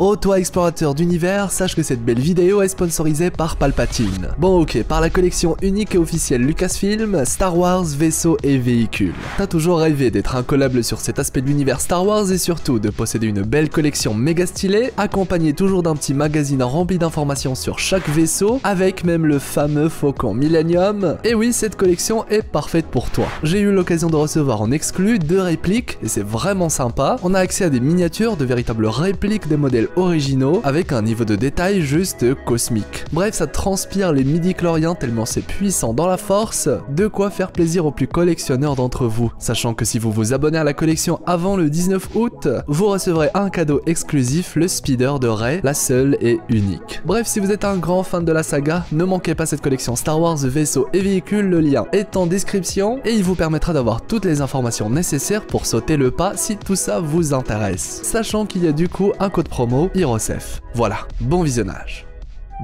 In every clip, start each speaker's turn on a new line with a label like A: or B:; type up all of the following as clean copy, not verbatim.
A: Oh toi explorateur d'univers, sache que cette belle vidéo est sponsorisée par Palpatine. Bon ok, par la collection unique et officielle Lucasfilm, Star Wars, vaisseaux et véhicules. T'as toujours rêvé d'être incollable sur cet aspect de l'univers Star Wars et surtout de posséder une belle collection méga stylée, accompagnée toujours d'un petit magazine rempli d'informations sur chaque vaisseau, avec même le fameux Faucon Millennium. Et oui, cette collection est parfaite pour toi. J'ai eu l'occasion de recevoir en exclu 2 répliques et c'est vraiment sympa. On a accès à des miniatures de véritables répliques des modèles originaux avec un niveau de détail juste cosmique. Bref, ça transpire les midi-chloriens tellement c'est puissant dans la force, de quoi faire plaisir aux plus collectionneurs d'entre vous. Sachant que si vous vous abonnez à la collection avant le 19 août, vous recevrez un cadeau exclusif, le speeder de Rey, la seule et unique. Bref, si vous êtes un grand fan de la saga, ne manquez pas cette collection Star Wars vaisseaux et véhicules, le lien est en description et il vous permettra d'avoir toutes les informations nécessaires pour sauter le pas si tout ça vous intéresse. Sachant qu'il y a du coup un code promo HeroesF. Voilà, bon visionnage.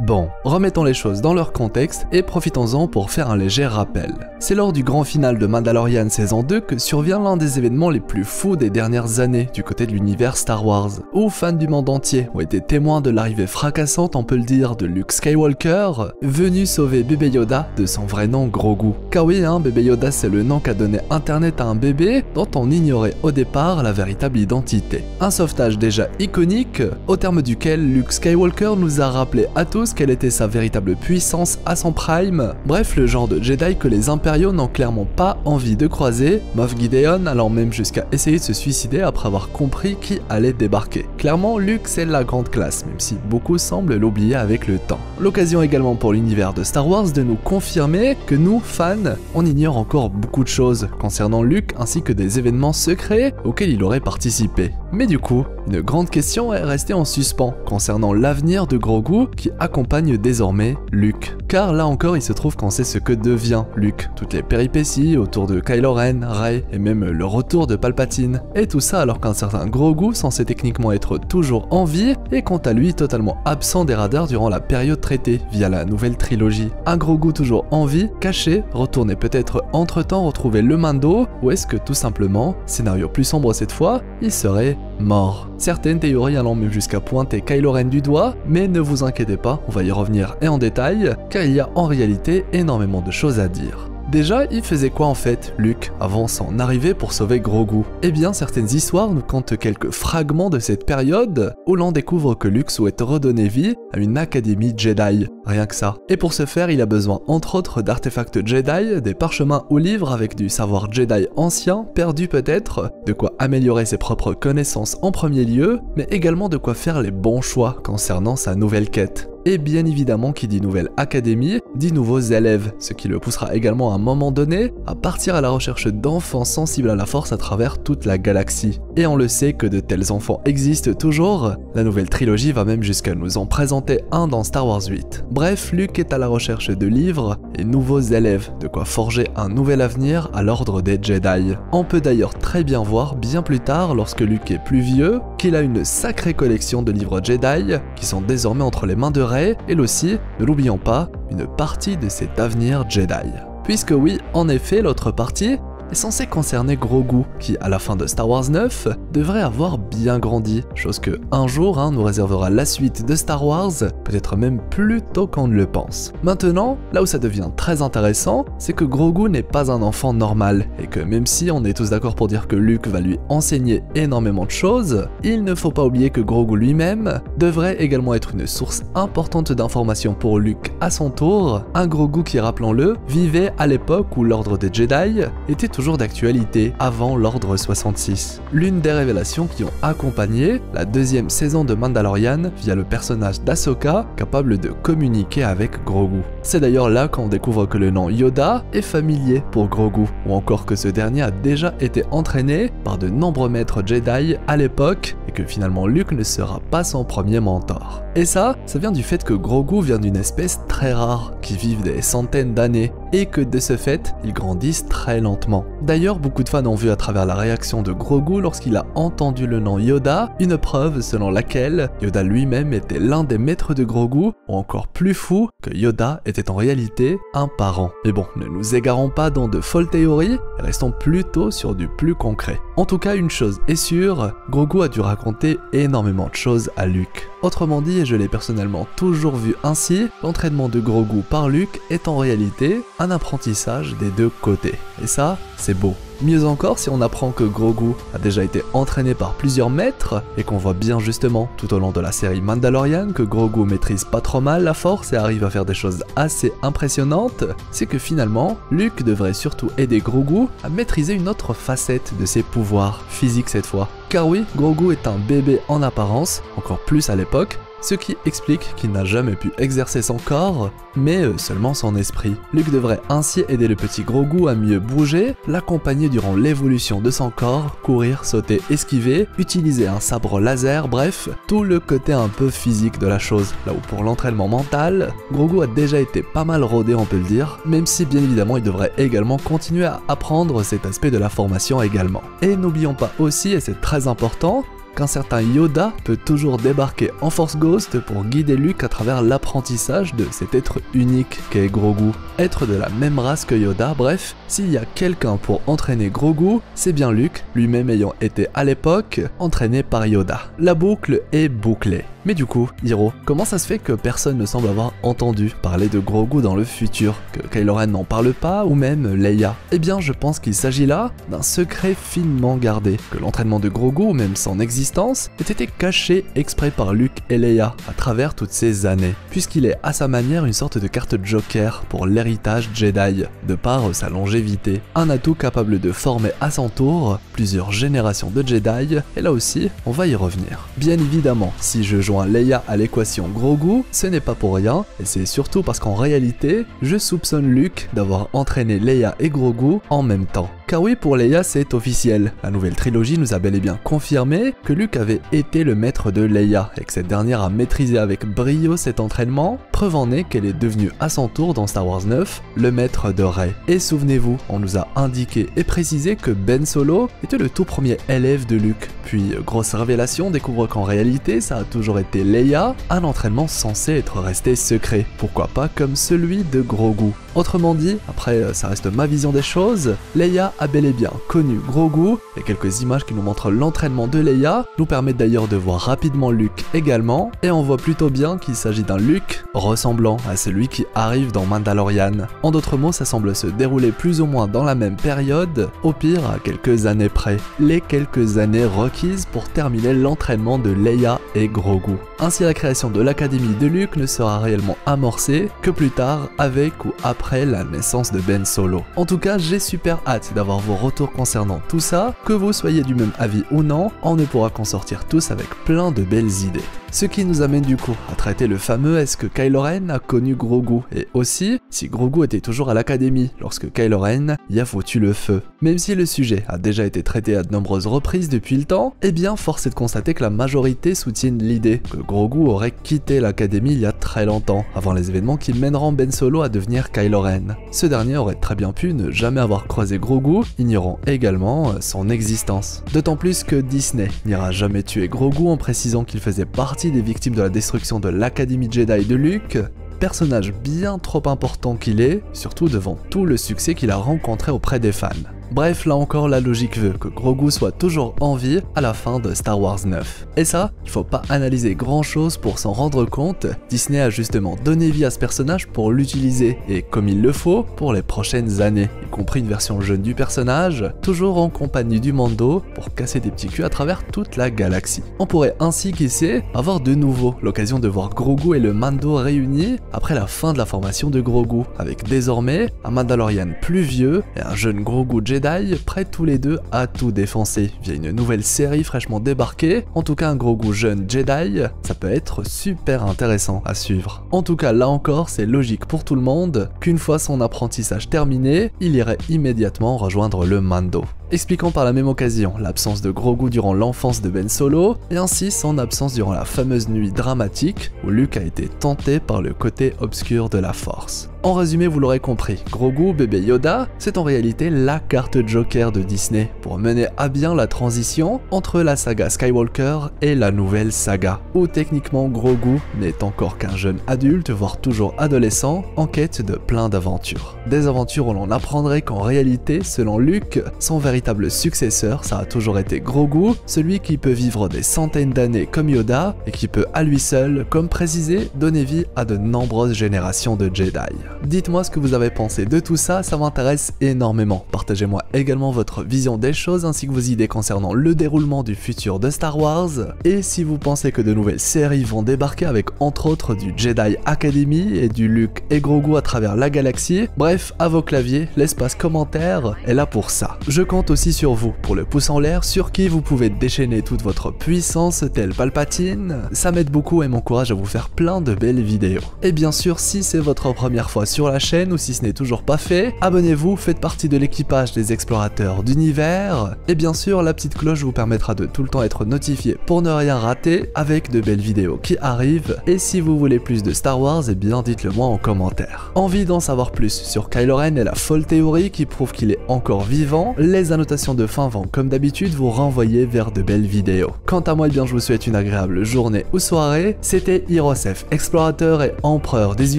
A: Bon, remettons les choses dans leur contexte et profitons-en pour faire un léger rappel. C'est lors du grand final de Mandalorian saison 2 que survient l'un des événements les plus fous des dernières années du côté de l'univers Star Wars, où fans du monde entier ont été témoins de l'arrivée fracassante, on peut le dire, de Luke Skywalker, venu sauver bébé Yoda de son vrai nom Grogu. Car oui, bébé Yoda c'est le nom qu'a donné Internet à un bébé dont on ignorait au départ la véritable identité. Un sauvetage déjà iconique, au terme duquel Luke Skywalker nous a rappelé à tous quelle était sa véritable puissance à son prime. Bref, le genre de Jedi que les impériaux n'ont clairement pas envie de croiser, Moff Gideon allant même jusqu'à essayer de se suicider après avoir compris qui allait débarquer. Clairement, Luke c'est la grande classe, même si beaucoup semblent l'oublier avec le temps. L'occasion également pour l'univers de Star Wars de nous confirmer que nous, fans, on ignore encore beaucoup de choses concernant Luke ainsi que des événements secrets auxquels il aurait participé. Mais du coup, une grande question est restée en suspens concernant l'avenir de Grogu qui accompagne désormais Luke. Car là encore il se trouve qu'on sait ce que devient Luke, toutes les péripéties autour de Kylo Ren, Rey et même le retour de Palpatine. Et tout ça alors qu'un certain Grogu, censé techniquement être toujours en vie, est quant à lui totalement absent des radars durant la période traitée via la nouvelle trilogie. Un Grogu toujours en vie, caché, retourner peut-être entre temps retrouver le Mando, ou est-ce que tout simplement, scénario plus sombre cette fois, il serait mort. Certaines théories allant même jusqu'à pointer Kylo Ren du doigt, mais ne vous inquiétez pas, on va y revenir et en détail, car il y a en réalité énormément de choses à dire. Déjà, il faisait quoi en fait, Luke, avant son arrivée pour sauver Grogu? Eh bien, certaines histoires nous content quelques fragments de cette période où l'on découvre que Luke souhaite redonner vie à une académie Jedi, rien que ça. Et pour ce faire, il a besoin entre autres d'artefacts Jedi, des parchemins ou livres avec du savoir Jedi ancien, perdu peut-être, de quoi améliorer ses propres connaissances en premier lieu, mais également de quoi faire les bons choix concernant sa nouvelle quête. Et bien évidemment, qui dit nouvelle académie, dit nouveaux élèves, ce qui le poussera également à un moment donné à partir à la recherche d'enfants sensibles à la force à travers toute la galaxie. Et on le sait que de tels enfants existent toujours, la nouvelle trilogie va même jusqu'à nous en présenter un dans Star Wars 8. Bref, Luke est à la recherche de livres et nouveaux élèves, de quoi forger un nouvel avenir à l'ordre des Jedi. On peut d'ailleurs très bien voir bien plus tard, lorsque Luke est plus vieux, qu'il a une sacrée collection de livres Jedi qui sont désormais entre les mains de Rey, et aussi, ne l'oublions pas, une partie de cet avenir Jedi. Puisque oui, en effet, l'autre partie est censé concerner Grogu, qui à la fin de Star Wars 9 devrait avoir bien grandi, chose que un jour nous réservera la suite de Star Wars, peut-être même plus tôt qu'on ne le pense. Maintenant, là où ça devient très intéressant, c'est que Grogu n'est pas un enfant normal, et que même si on est tous d'accord pour dire que Luke va lui enseigner énormément de choses, il ne faut pas oublier que Grogu lui-même devrait également être une source importante d'informations pour Luke à son tour, un Grogu qui, rappelons-le, vivait à l'époque où l'ordre des Jedi était toujours d'actualité avant l'ordre 66. L'une des révélations qui ont accompagné la deuxième saison de Mandalorian via le personnage d'Ahsoka capable de communiquer avec Grogu. C'est d'ailleurs là qu'on découvre que le nom Yoda est familier pour Grogu, ou encore que ce dernier a déjà été entraîné par de nombreux maîtres Jedi à l'époque et que finalement Luke ne sera pas son premier mentor. Et ça vient du fait que Grogu vient d'une espèce très rare qui vit des centaines d'années et que de ce fait, ils grandissent très lentement. D'ailleurs, beaucoup de fans ont vu à travers la réaction de Grogu lorsqu'il a entendu le nom Yoda, une preuve selon laquelle Yoda lui-même était l'un des maîtres de Grogu, ou encore plus fou, que Yoda était en réalité un parent. Mais bon, ne nous égarons pas dans de folles théories, et restons plutôt sur du plus concret. En tout cas, une chose est sûre, Grogu a dû raconter énormément de choses à Luke. Autrement dit, et je l'ai personnellement toujours vu ainsi, l'entraînement de Grogu par Luke est en réalité un apprentissage des deux côtés. Et ça, c'est beau. Mieux encore si on apprend que Grogu a déjà été entraîné par plusieurs maîtres et qu'on voit bien justement tout au long de la série Mandalorian que Grogu maîtrise pas trop mal la force et arrive à faire des choses assez impressionnantes, c'est que finalement Luke devrait surtout aider Grogu à maîtriser une autre facette de ses pouvoirs, physiques cette fois. Car oui, Grogu est un bébé en apparence, encore plus à l'époque, ce qui explique qu'il n'a jamais pu exercer son corps, mais seulement son esprit. Luke devrait ainsi aider le petit Grogu à mieux bouger, l'accompagner durant l'évolution de son corps, courir, sauter, esquiver, utiliser un sabre laser, bref, tout le côté un peu physique de la chose. Là où pour l'entraînement mental, Grogu a déjà été pas mal rodé on peut le dire, même si bien évidemment il devrait également continuer à apprendre cet aspect de la formation également. Et n'oublions pas aussi, et c'est très important, qu'un certain Yoda peut toujours débarquer en Force Ghost pour guider Luke à travers l'apprentissage de cet être unique qu'est Grogu. Être de la même race que Yoda, bref, s'il y a quelqu'un pour entraîner Grogu, c'est bien Luke, lui-même ayant été à l'époque entraîné par Yoda. La boucle est bouclée. Mais du coup, Hiro, comment ça se fait que personne ne semble avoir entendu parler de Grogu dans le futur, que Kylo Ren n'en parle pas, ou même Leia? Eh bien, je pense qu'il s'agit là d'un secret finement gardé, que l'entraînement de Grogu, ou même son existence, ait été caché exprès par Luke et Leia à travers toutes ces années, puisqu'il est à sa manière une sorte de carte joker pour l'héritage Jedi, de par sa longévité, un atout capable de former à son tour plusieurs générations de Jedi, et là aussi, on va y revenir. Bien évidemment, si je joins Leia à l'équation Grogu, ce n'est pas pour rien, et c'est surtout parce qu'en réalité, je soupçonne Luke d'avoir entraîné Leia et Grogu en même temps. Car oui, pour Leia, c'est officiel. La nouvelle trilogie nous a bel et bien confirmé que Luke avait été le maître de Leia et que cette dernière a maîtrisé avec brio cet entraînement, preuve en est qu'elle est devenue à son tour dans Star Wars 9 le maître de Rey. Et souvenez-vous, on nous a indiqué et précisé que Ben Solo était le tout premier élève de Luke. Puis, grosse révélation, découvre qu'en réalité, ça a toujours été Leia, un entraînement censé être resté secret. Pourquoi pas comme celui de Grogu. Autrement dit, après ça reste ma vision des choses, Leia a bel et bien connu Grogu, et quelques images qui nous montrent l'entraînement de Leia nous permettent d'ailleurs de voir rapidement Luke également, et on voit plutôt bien qu'il s'agit d'un Luke ressemblant à celui qui arrive dans Mandalorian. En d'autres mots, ça semble se dérouler plus ou moins dans la même période, au pire à quelques années près, les quelques années requises pour terminer l'entraînement de Leia et Grogu. Ainsi la création de l'académie de Luke ne sera réellement amorcée que plus tard avec ou après la naissance de Ben Solo. En tout cas, j'ai super hâte d'avoir vos retours concernant tout ça, que vous soyez du même avis ou non, on ne pourra qu'en sortir tous avec plein de belles idées. Ce qui nous amène du coup à traiter le fameux est-ce que Kylo Ren a connu Grogu, et aussi si Grogu était toujours à l'académie lorsque Kylo Ren y a foutu le feu. Même si le sujet a déjà été traité à de nombreuses reprises depuis le temps, eh bien force est de constater que la majorité soutiennent l'idée que Grogu aurait quitté l'académie il y a très longtemps, avant les événements qui mèneront Ben Solo à devenir Kylo Ren. Ce dernier aurait très bien pu ne jamais avoir croisé Grogu, ignorant également son existence. D'autant plus que Disney n'ira jamais tuer Grogu en précisant qu'il faisait partie des victimes de la destruction de l'Académie Jedi de Luke, personnage bien trop important qu'il est, surtout devant tout le succès qu'il a rencontré auprès des fans. Bref, là encore, la logique veut que Grogu soit toujours en vie à la fin de Star Wars 9. Et ça, il faut pas analyser grand chose pour s'en rendre compte, Disney a justement donné vie à ce personnage pour l'utiliser, et comme il le faut, pour les prochaines années, y compris une version jeune du personnage, toujours en compagnie du Mando, pour casser des petits culs à travers toute la galaxie. On pourrait ainsi, qui sait, avoir de nouveau l'occasion de voir Grogu et le Mando réunis après la fin de la formation de Grogu, avec désormais un Mandalorian plus vieux et un jeune Grogu Jedi prêts tous les deux à tout défoncer via une nouvelle série fraîchement débarquée. En tout cas, un Grogu jeune Jedi, ça peut être super intéressant à suivre. En tout cas, là encore, c'est logique pour tout le monde qu'une fois son apprentissage terminé, il irait immédiatement rejoindre le Mando. expliquant par la même occasion l'absence de Grogu durant l'enfance de Ben Solo, et ainsi son absence durant la fameuse nuit dramatique où Luke a été tenté par le côté obscur de la Force. En résumé, vous l'aurez compris, Grogu, bébé Yoda, c'est en réalité la carte Joker de Disney pour mener à bien la transition entre la saga Skywalker et la nouvelle saga, où techniquement Grogu n'est encore qu'un jeune adulte, voire toujours adolescent, en quête de plein d'aventures. Des aventures où l'on apprendrait qu'en réalité, selon Luke, son véritable successeur, ça a toujours été Grogu, celui qui peut vivre des centaines d'années comme Yoda et qui peut à lui seul, comme précisé, donner vie à de nombreuses générations de Jedi. Dites-moi ce que vous avez pensé de tout ça, ça m'intéresse énormément. Partagez-moi également votre vision des choses ainsi que vos idées concernant le déroulement du futur de Star Wars. Et si vous pensez que de nouvelles séries vont débarquer avec entre autres du Jedi Academy et du Luke et Grogu à travers la galaxie, bref, à vos claviers, l'espace commentaire est là pour ça. Je compte aussi sur vous pour le pouce en l'air sur qui vous pouvez déchaîner toute votre puissance tel Palpatine. Ça m'aide beaucoup et m'encourage à vous faire plein de belles vidéos. Et bien sûr, si c'est votre première fois sur la chaîne ou si ce n'est toujours pas fait, abonnez-vous, faites partie de l'équipage des explorateurs d'univers et bien sûr la petite cloche vous permettra de tout le temps être notifié pour ne rien rater avec de belles vidéos qui arrivent. Et si vous voulez plus de Star Wars, eh bien dites-le moi en commentaire. Envie d'en savoir plus sur Kylo Ren et la folle théorie qui prouve qu'il est encore vivant? Les annotations de fin vont comme d'habitude vous renvoyer vers de belles vidéos. Quant à moi, eh bien je vous souhaite une agréable journée ou soirée. C'était Hirosef, explorateur et empereur des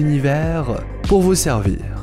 A: univers, pour vous servir.